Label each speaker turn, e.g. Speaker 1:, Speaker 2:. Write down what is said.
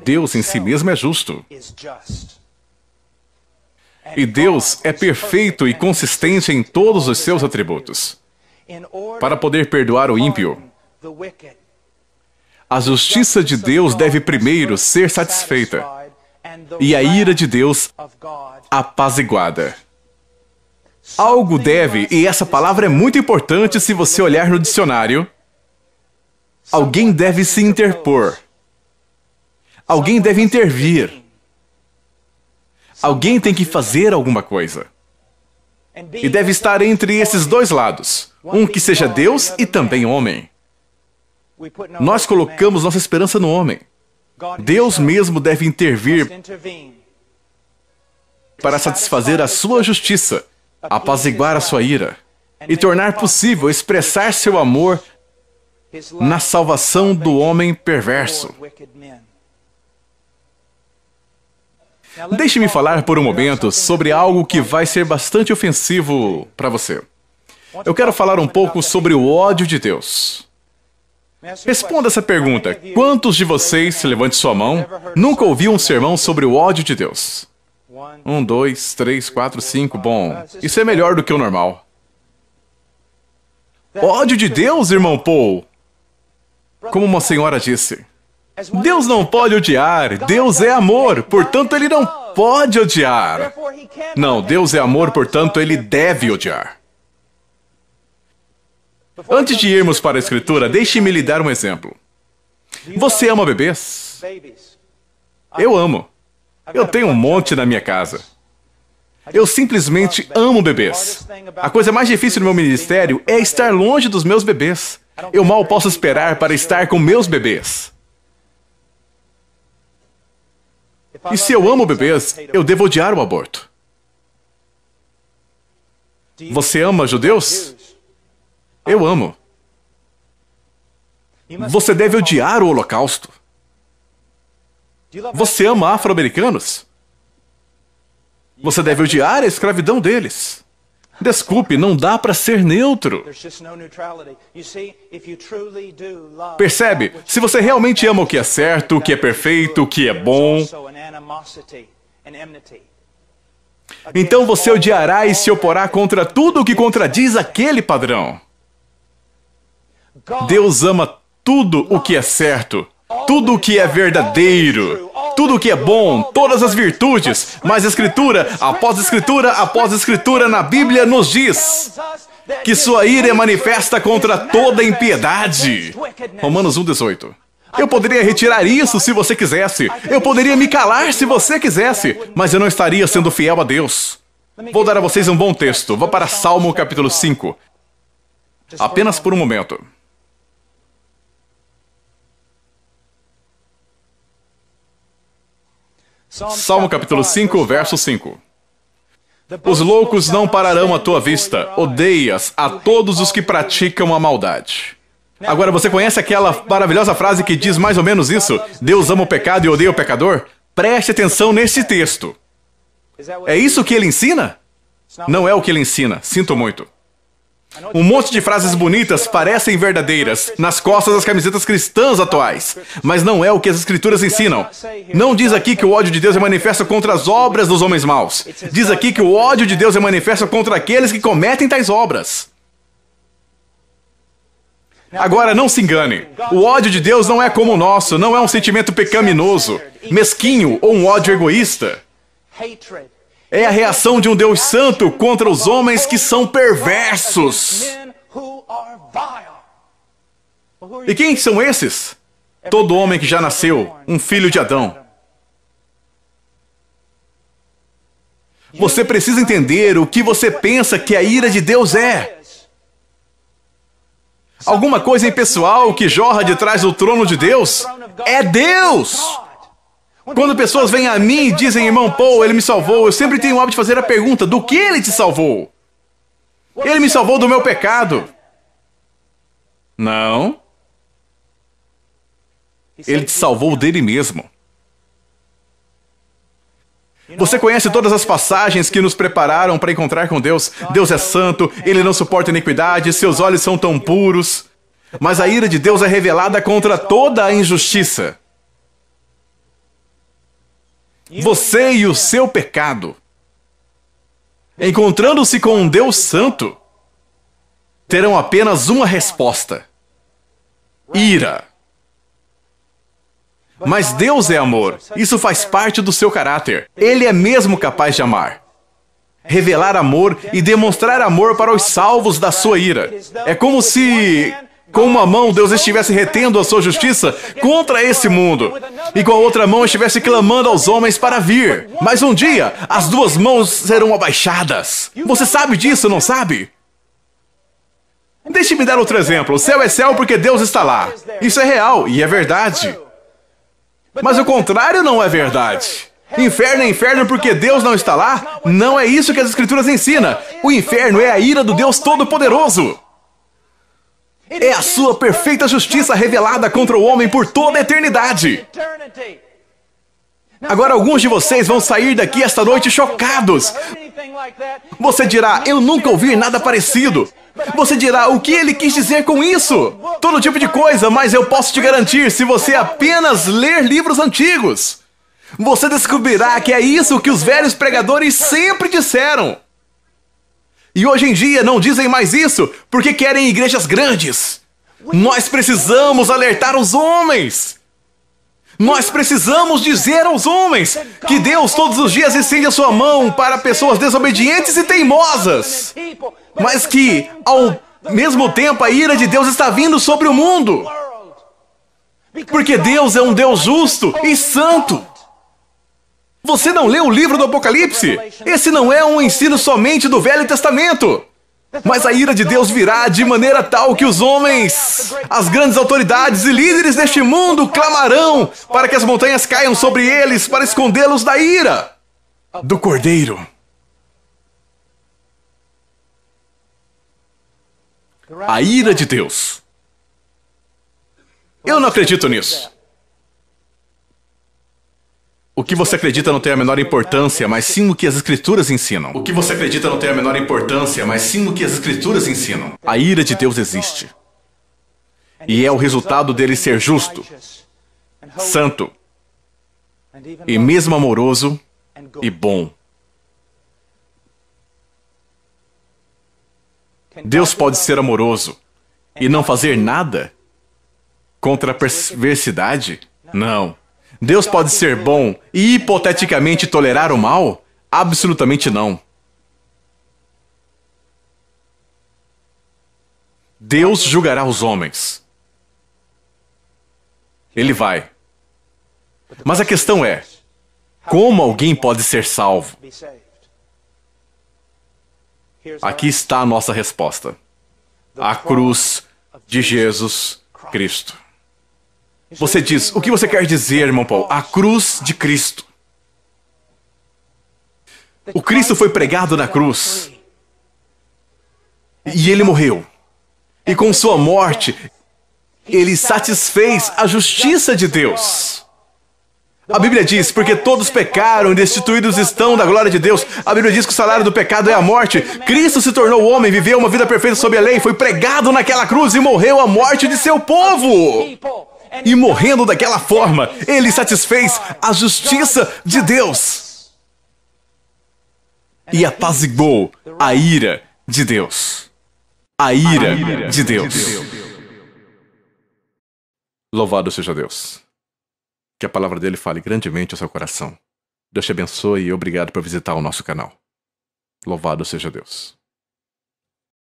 Speaker 1: Deus em si mesmo é justo. E Deus é perfeito e consistente em todos os seus atributos. Para poder perdoar o ímpio, a justiça de Deus deve primeiro ser satisfeita e a ira de Deus apaziguada. Algo deve, e essa palavra é muito importante se você olhar no dicionário, alguém deve se interpor. Alguém deve intervir. Alguém tem que fazer alguma coisa. E deve estar entre esses dois lados. Um que seja Deus e também homem. Nós colocamos nossa esperança no homem. Deus mesmo deve intervir para satisfazer a sua justiça, apaziguar a sua ira e tornar possível expressar seu amor na salvação do homem perverso. Deixe-me falar por um momento sobre algo que vai ser bastante ofensivo para você. Eu quero falar um pouco sobre o ódio de Deus. Responda essa pergunta. Quantos de vocês, levante sua mão, nunca ouviu um sermão sobre o ódio de Deus? 1, 2, 3, 4, 5. Bom, isso é melhor do que o normal. Ódio de Deus, irmão Paul? Como uma senhora disse. Deus não pode odiar, Deus é amor, portanto ele não pode odiar. Não, Deus é amor, portanto ele deve odiar. Antes de irmos para a Escritura, deixe-me lhe dar um exemplo. Você ama bebês? Eu amo. Eu tenho um monte na minha casa. Eu simplesmente amo bebês. A coisa mais difícil do meu ministério é estar longe dos meus bebês. Eu mal posso esperar para estar com meus bebês. E se eu amo bebês, eu devo odiar o aborto. Você ama judeus? Eu amo. Você deve odiar o Holocausto. Você ama afro-americanos? Você deve odiar a escravidão deles. Desculpe, não dá para ser neutro. Percebe? Se você realmente ama o que é certo, o que é perfeito, o que é bom, então você odiará e se oporá contra tudo o que contradiz aquele padrão. Deus ama tudo o que é certo, tudo o que é verdadeiro, tudo o que é bom, todas as virtudes, mas Escritura após Escritura na Bíblia nos diz que sua ira é manifesta contra toda impiedade. Romanos 1,18. Eu poderia retirar isso se você quisesse. Eu poderia me calar se você quisesse, mas eu não estaria sendo fiel a Deus. Vou dar a vocês um bom texto. Vá para Salmo capítulo 5. Apenas por um momento. Salmo capítulo 5, verso 5. Os loucos não pararão à tua vista, odeias a todos os que praticam a maldade. Agora, você conhece aquela maravilhosa frase que diz mais ou menos isso? Deus ama o pecado e odeia o pecador? Preste atenção nesse texto. É isso que ele ensina? Não é o que ele ensina, sinto muito. Um monte de frases bonitas parecem verdadeiras nas costas das camisetas cristãs atuais, mas não é o que as Escrituras ensinam. Não diz aqui que o ódio de Deus é manifesto contra as obras dos homens maus. Diz aqui que o ódio de Deus é manifesto contra aqueles que cometem tais obras. Agora, não se engane. O ódio de Deus não é como o nosso, não é um sentimento pecaminoso, mesquinho ou um ódio egoísta. É a reação de um Deus santo contra os homens que são perversos. E quem são esses? Todo homem que já nasceu, um filho de Adão. Você precisa entender o que você pensa que a ira de Deus é. Alguma coisa impessoal que jorra de trás do trono de Deus? É Deus! Quando pessoas vêm a mim e dizem, irmão Paul, ele me salvou, eu sempre tenho o hábito de fazer a pergunta, do que ele te salvou? Ele me salvou do meu pecado. Não. Ele te salvou dele mesmo. Você conhece todas as passagens que nos prepararam para encontrar com Deus? Deus é santo, ele não suporta iniquidade, seus olhos são tão puros. Mas a ira de Deus é revelada contra toda a injustiça. Você e o seu pecado, encontrando-se com um Deus santo, terão apenas uma resposta: ira. Mas Deus é amor. Isso faz parte do seu caráter. Ele é mesmo capaz de amar, revelar amor e demonstrar amor para os salvos da sua ira. É como se, com uma mão, Deus estivesse retendo a sua justiça contra esse mundo, e com a outra mão estivesse clamando aos homens para vir. Mas um dia, as duas mãos serão abaixadas. Você sabe disso, não sabe? Deixe-me dar outro exemplo. O céu é céu porque Deus está lá. Isso é real e é verdade. Mas o contrário não é verdade. Inferno é inferno porque Deus não está lá? Não é isso que as Escrituras ensinam. O inferno é a ira do Deus Todo-Poderoso. É a sua perfeita justiça revelada contra o homem por toda a eternidade. Agora alguns de vocês vão sair daqui esta noite chocados. Você dirá, eu nunca ouvi nada parecido. Você dirá, o que ele quis dizer com isso? Todo tipo de coisa, mas eu posso te garantir, se você apenas ler livros antigos, você descobrirá que é isso que os velhos pregadores sempre disseram. E hoje em dia não dizem mais isso, porque querem igrejas grandes. Nós precisamos alertar os homens. Nós precisamos dizer aos homens que Deus todos os dias estende a sua mão para pessoas desobedientes e teimosas, mas que, ao mesmo tempo, a ira de Deus está vindo sobre o mundo. Porque Deus é um Deus justo e santo. Você não leu o livro do Apocalipse? Esse não é um ensino somente do Velho Testamento. Mas a ira de Deus virá de maneira tal que os homens, as grandes autoridades e líderes deste mundo clamarão para que as montanhas caiam sobre eles para escondê-los da ira do Cordeiro. A ira de Deus. Eu não acredito nisso. O que você acredita não tem a menor importância, mas sim o que as Escrituras ensinam. O que você acredita não tem a menor importância, mas sim o que as Escrituras ensinam. A ira de Deus existe. E é o resultado dele ser justo, santo, e mesmo amoroso e bom. Deus pode ser amoroso e não fazer nada contra a perversidade? Não. Deus pode ser bom e hipoteticamente tolerar o mal? Absolutamente não. Deus julgará os homens. Ele vai. Mas a questão é, como alguém pode ser salvo? Aqui está a nossa resposta. A cruz de Jesus Cristo. Você diz, o que você quer dizer, irmão Paul? A cruz de Cristo. O Cristo foi pregado na cruz. E ele morreu. E com sua morte, ele satisfez a justiça de Deus. A Bíblia diz, porque todos pecaram e destituídos estão da glória de Deus. A Bíblia diz que o salário do pecado é a morte. Cristo se tornou homem, viveu uma vida perfeita sob a lei, foi pregado naquela cruz e morreu a morte de seu povo. E morrendo daquela forma, ele satisfez a justiça de Deus. E apaziguou a ira de Deus. A ira de Deus. Louvado seja Deus. Que a palavra dele fale grandemente ao seu coração. Deus te abençoe e obrigado por visitar o nosso canal. Louvado seja Deus.